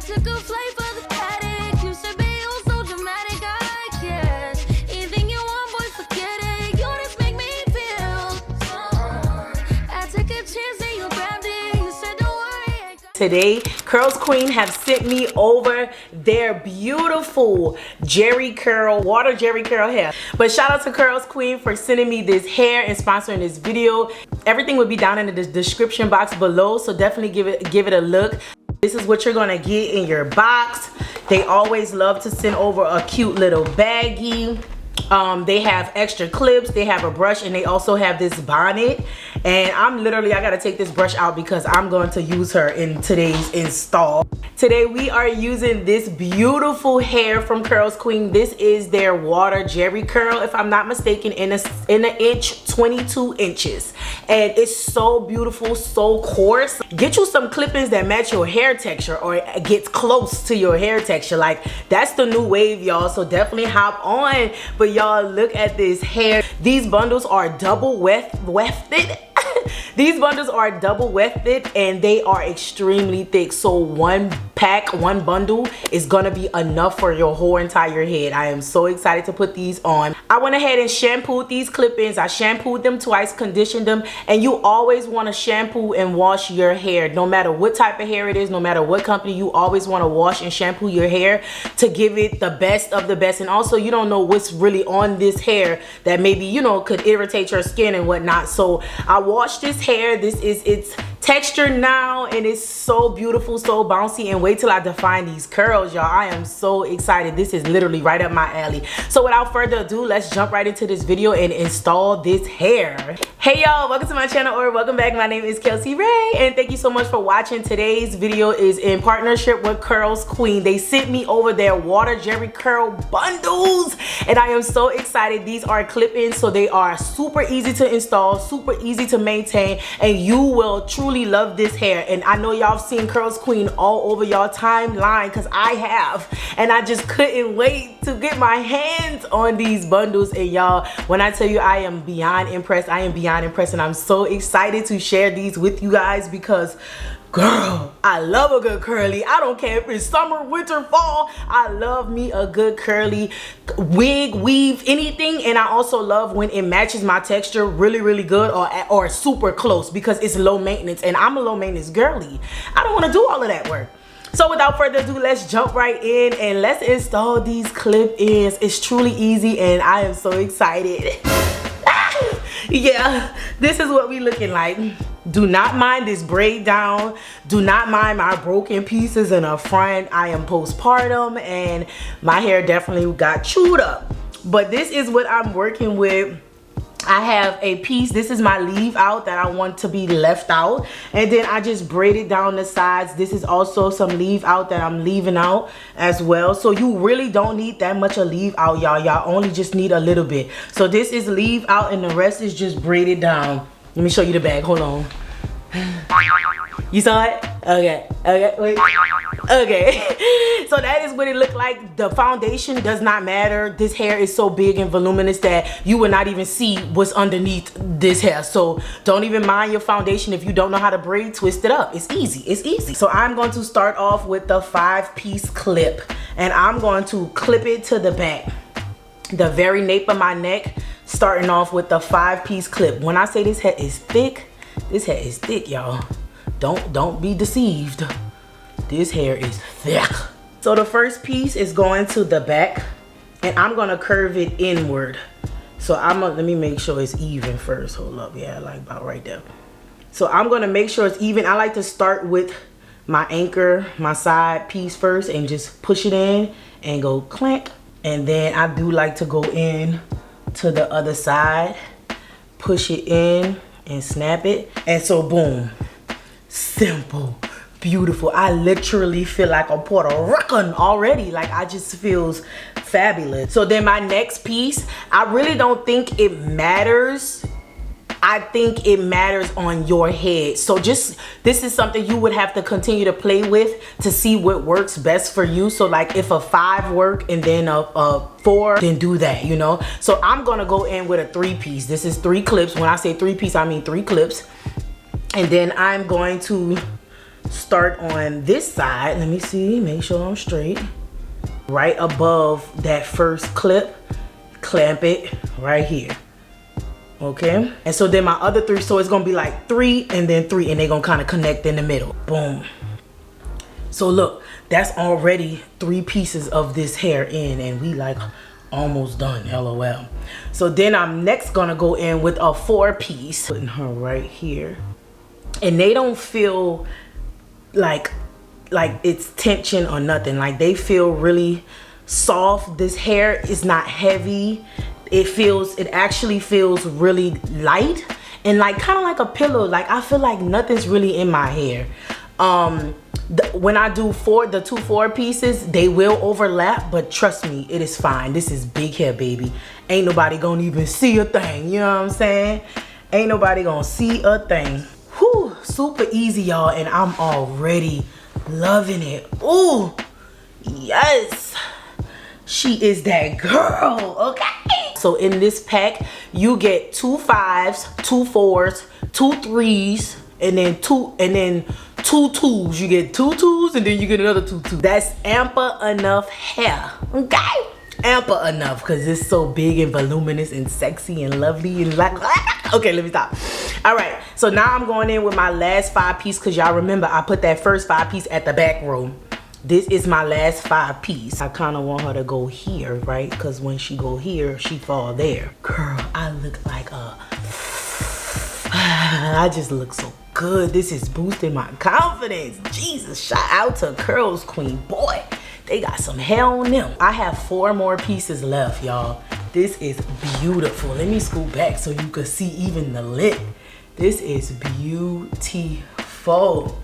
took a flight for the paddock. Used to be all so dramatic, I guess. Anything you want, boy, forget it. You just make me feel so. I took a chance and you grabbed it. You said don't worry. Today, CurlsQueen have sent me over their beautiful Jerry curl, water Jerry curl hair. But shout out to CurlsQueen for sending me this hair and sponsoring this video. Everything will be down in the description box below, so definitely give it a look. This is what you're gonna get in your box. They always love to send over a cute little baggie. They have extra clips, they have a brush, and they also have this bonnet. And I gotta take this brush out because I'm going to use her in today's install. Today we are using this beautiful hair from CurlsQueen. This is their water Jerry curl, if I'm not mistaken, in an inch, 22 inches. And it's so beautiful, so coarse. Get you some clippings that match your hair texture or gets close to your hair texture. Like, that's the new wave, y'all, so definitely hop on. But y'all, look at this hair. These bundles are double wefted. These bundles are double wefted and they are extremely thick, so one pack, one bundle is gonna be enough for your whole entire head. I am so excited to put these on. I went ahead and shampooed these clip-ins. I shampooed them twice, conditioned them, and you always want to shampoo and wash your hair. No matter what type of hair it is, no matter what company, you always want to wash and shampoo your hair to give it the best of the best. And also, you don't know what's really on this hair that maybe, you know, could irritate your skin and whatnot. So I washed this hair. This is its texture now, and it's so beautiful, so bouncy. And wait till I define these curls, y'all. I am so excited. This is literally right up my alley. So without further ado, let's jump right into this video and install this hair. Hey y'all, welcome to my channel, or welcome back. My name is Kelsey Ray, and thank you so much for watching. Today's video is in partnership with CurlsQueen. They sent me over their water Jerry curl bundles, and I am so excited. These are clip-ins, so they are super easy to install, super easy to maintain, and you will truly love this hair. And I know y'all have seen CurlsQueen all over y'all timeline, because I have, and I just couldn't wait to get my hands on these bundles. And y'all, when I tell you I am beyond impressed, I am beyond impressed, and I'm so excited to share these with you guys because, girl, I love a good curly. I don't care if it's summer, winter, fall. I love me a good curly wig, weave, anything. And I also love when it matches my texture really, really good, or super close, because it's low maintenance, and I'm a low maintenance girly. I don't want to do all of that work. So without further ado, let's jump right in and let's install these clip-ins. It's truly easy, and I am so excited. Yeah, this is what we looking like. Do not mind this braid down. Do not mind my broken pieces in the front. I am postpartum and my hair definitely got chewed up. But this is what I'm working with. I have a piece, this is my leave out that I want to be left out, and then I just braided down the sides. This is also some leave out that I'm leaving out as well. So you really don't need that much of leave out, y'all. Y'all only just need a little bit. So this is leave out and the rest is just braided down. Let me show you the bag, hold on. You saw it? Okay, wait. Okay, so that is what it looked like. The foundation does not matter. This hair is so big and voluminous that you will not even see what's underneath this hair. So don't even mind your foundation. If you don't know how to braid, twist it up. It's easy, it's easy. So I'm going to start off with the 5-piece clip, and I'm going to clip it to the back, the very nape of my neck, starting off with the 5-piece clip. When I say this hair is thick, this hair is thick, y'all. Don't be deceived. This hair is thick. So the first piece is going to the back, and I'm gonna curve it inward. So let me make sure it's even first. Hold up, yeah, like about right there. So I'm gonna make sure it's even. I like to start with my anchor, my side piece first, and just push it in and go clank. And then I do like to go in to the other side, push it in and snap it. And so boom, simple, beautiful. I literally feel like a Puerto Rican already. Like, I just feels fabulous. So then my next piece, I really don't think it matters. I think it matters on your head. So just, this is something you would have to continue to play with to see what works best for you. So like if a 5 work and then a 4, then do that, you know. So I'm gonna go in with a 3-piece. This is 3 clips. When I say 3-piece, I mean 3 clips. And then I'm going to start on this side. Let me see, make sure I'm straight. Right above that first clip, clamp it right here. Okay, and so then my other 3, so it's gonna be like 3 and then 3, and they're gonna kind of connect in the middle. Boom. So look, that's already 3 pieces of this hair in, and we like almost done, LOL. So then I'm next gonna go in with a 4-piece, putting her right here, and they don't feel like it's tension or nothing. Like, they feel really soft. This hair is not heavy. It actually feels really light and like kind of like a pillow. Like, I feel like nothing's really in my hair. When I do the 2 4-pieces, they will overlap, but trust me, it is fine. This is big hair, baby. Ain't nobody gonna even see a thing, you know what I'm saying? Ain't nobody gonna see a thing. Whew, super easy, y'all, and I'm already loving it. Ooh, yes, she is that girl. Okay, so in this pack you get 2 5s, 2 4s, 2 3s, and then 2 2s. You get 2 2s and then you get another 2 2s. That's ample enough hair. Okay, ample enough, because it's so big and voluminous and sexy and lovely and like okay, let me stop. All right, so now I'm going in with my last 5-piece, because y'all remember I put that first 5-piece at the back row. This is my last 5-piece. I kind of want her to go here, right? Because when she go here, she fall there. Girl, I look like I just look so good. This is boosting my confidence. Jesus, shout out to CurlsQueen. Boy, they got some hair on them. I have 4 more pieces left, y'all. This is beautiful. Let me scoot back so you can see even the lip. This is beautiful.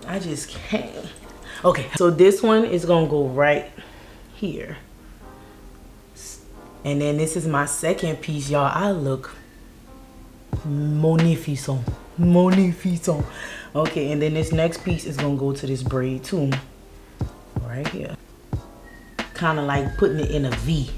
I just can't. Okay, so this one is gonna go right here. And then this is my second piece, y'all. I look magnificent. Magnificent. Okay, and then this next piece is gonna go to this braid too. Right here. Kind of like putting it in a V.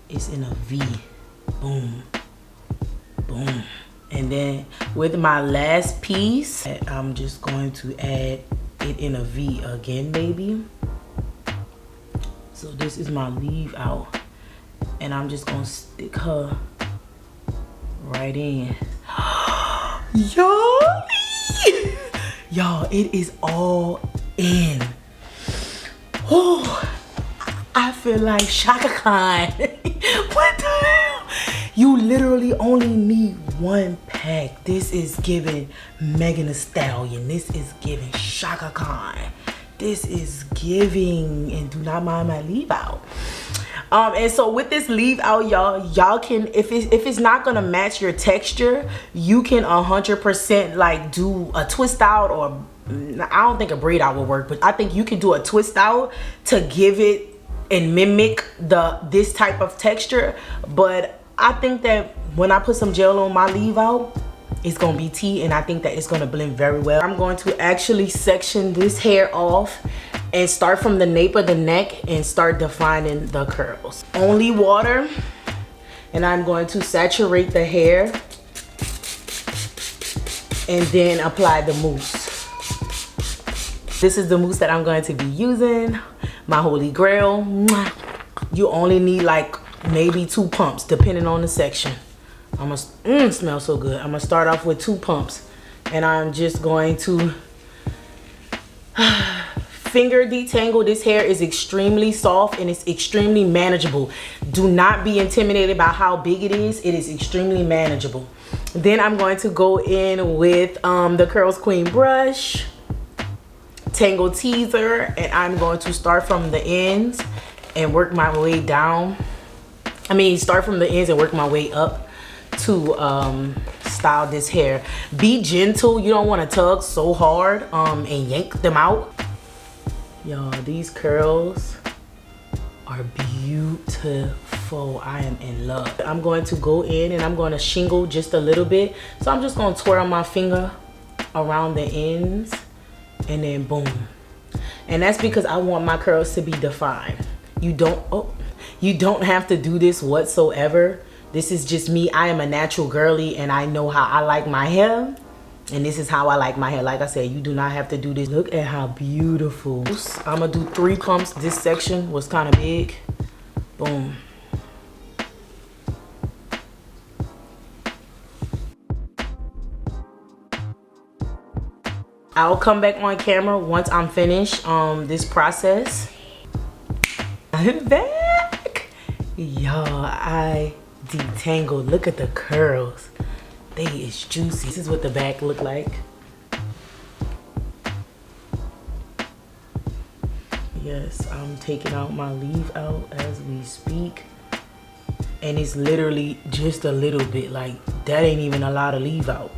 It's in a V. Boom. Boom. And then with my last piece, I'm just going to add it in a V again, baby. So this is my leave out, and I'm just gonna stick her right in. Y'all, it is all in. Oh, I feel like Shaka Khan. What the hell? You literally only need 1 pack. This is giving Megan Thee Stallion. This is giving Shaka Khan. This is giving, and do not mind my leave out. And so with this leave out, y'all can, if it's not gonna match your texture, you can 100% like do a twist out, or I don't think a braid out will work, but I think you can do a twist out to give it and mimic this type of texture. But I think that when I put some gel on my leave out, it's gonna be tea, and I think that it's gonna blend very well. I'm going to actually section this hair off and start from the nape of the neck and start defining the curls. Only water, and I'm going to saturate the hair and then apply the mousse. This is the mousse that I'm going to be using, my holy grail. You only need like maybe 2 pumps depending on the section. Smells so good. I'm gonna start off with 2 pumps, and I'm just going to finger detangle. This hair is extremely soft and it's extremely manageable. Do not be intimidated by how big it is. It is extremely manageable. Then I'm going to go in with the CurlsQueen brush, Tangle teaser, and I'm going to start from the ends and work my way down. Start from the ends and work my way up to style this hair. Be gentle. You don't want to tug so hard and yank them out. Y'all, these curls are beautiful. I am in love. I'm going to go in and I'm going to shingle just a little bit. So I'm just going to twirl my finger around the ends, and then boom. And that's because I want my curls to be defined. You don't have to do this whatsoever. This is just me. I am a natural girly, and I know how I like my hair. And this is how I like my hair. Like I said, you do not have to do this. Look at how beautiful. I'm gonna do 3 clumps. This section was kind of big. Boom. I'll come back on camera once I'm finished this process. I'm back. Y'all, I detangled. Look at the curls. They is juicy. This is what the back look like. Yes, I'm taking out my leave out as we speak. And it's literally just a little bit. Like, that ain't even a lot of leave out.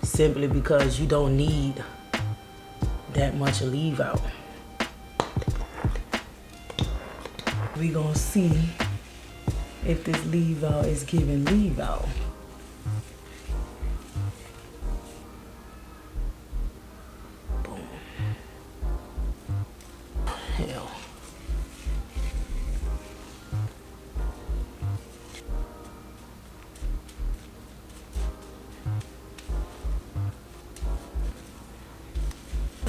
Simply because you don't need that much leave out. We gonna see if this leave out is giving leave out. Boom. Hell.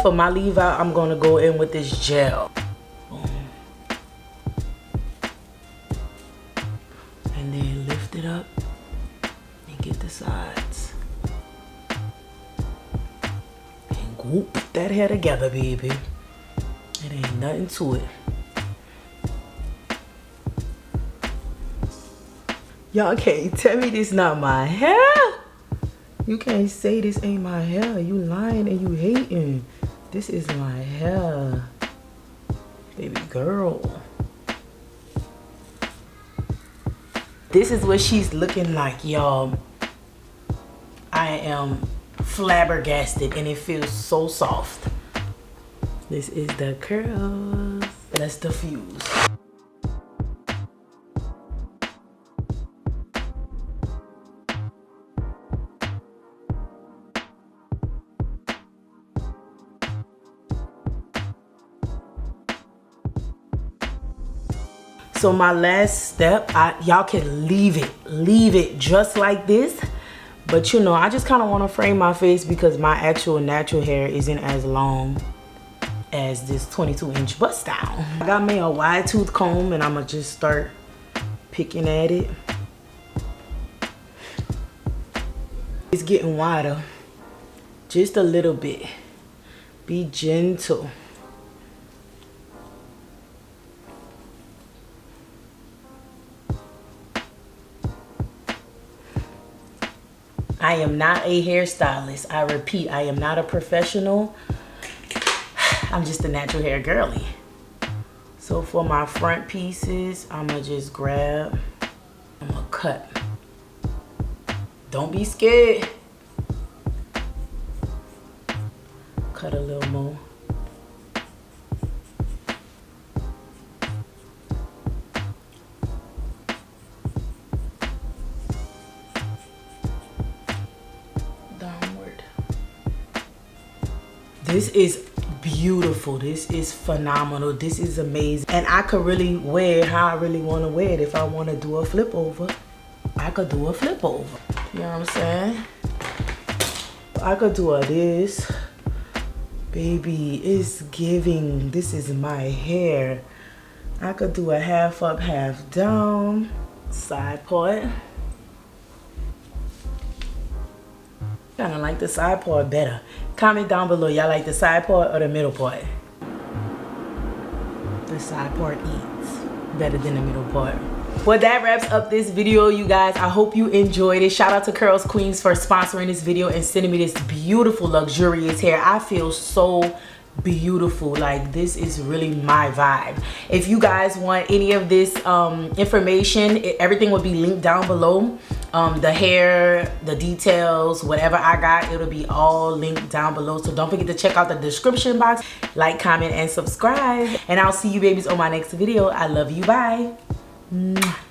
For my leave out, I'm gonna go in with this gel. Boom. And then lift it up and get the sides. And whoop that hair together, baby. It ain't nothing to it. Y'all can't tell me this not my hair. You can't say this ain't my hair. You lying and you hating. This is my hair, baby girl. This is what she's looking like, y'all. I am flabbergasted and it feels so soft. This is the curls. Let's diffuse. So my last step, y'all can leave it just like this. But you know, I just kind of want to frame my face because my actual natural hair isn't as long as this 22-inch bust down. I got me a wide tooth comb and I'm gonna just start picking at it. It's getting wider, just a little bit. Be gentle. I am not a hairstylist. I repeat, I am not a professional. I'm just a natural hair girly. So for my front pieces, I'm gonna just grab, I'm gonna cut. Don't be scared. Cut a little more. This is beautiful. This is phenomenal. This is amazing. And I could really wear it how I really want to wear it. If I want to do a flip over, I could do a flip over. You know what I'm saying? I could do a this. Baby, it's giving. This is my hair. I could do a half up, half down. Side part. Kind of like the side part better. Comment down below, y'all like the side part or the middle part? The side part eats better than the middle part. Well, that wraps up this video, you guys. I hope you enjoyed it. Shout out to CurlsQueen for sponsoring this video and sending me this beautiful, luxurious hair. I feel so beautiful. Like, this is really my vibe. If you guys want any of this information, everything will be linked down below. The hair, the details, whatever I got, it'll be all linked down below. So don't forget to check out the description box. Like, comment, and subscribe. And I'll see you babies on my next video. I love you. Bye. Mwah.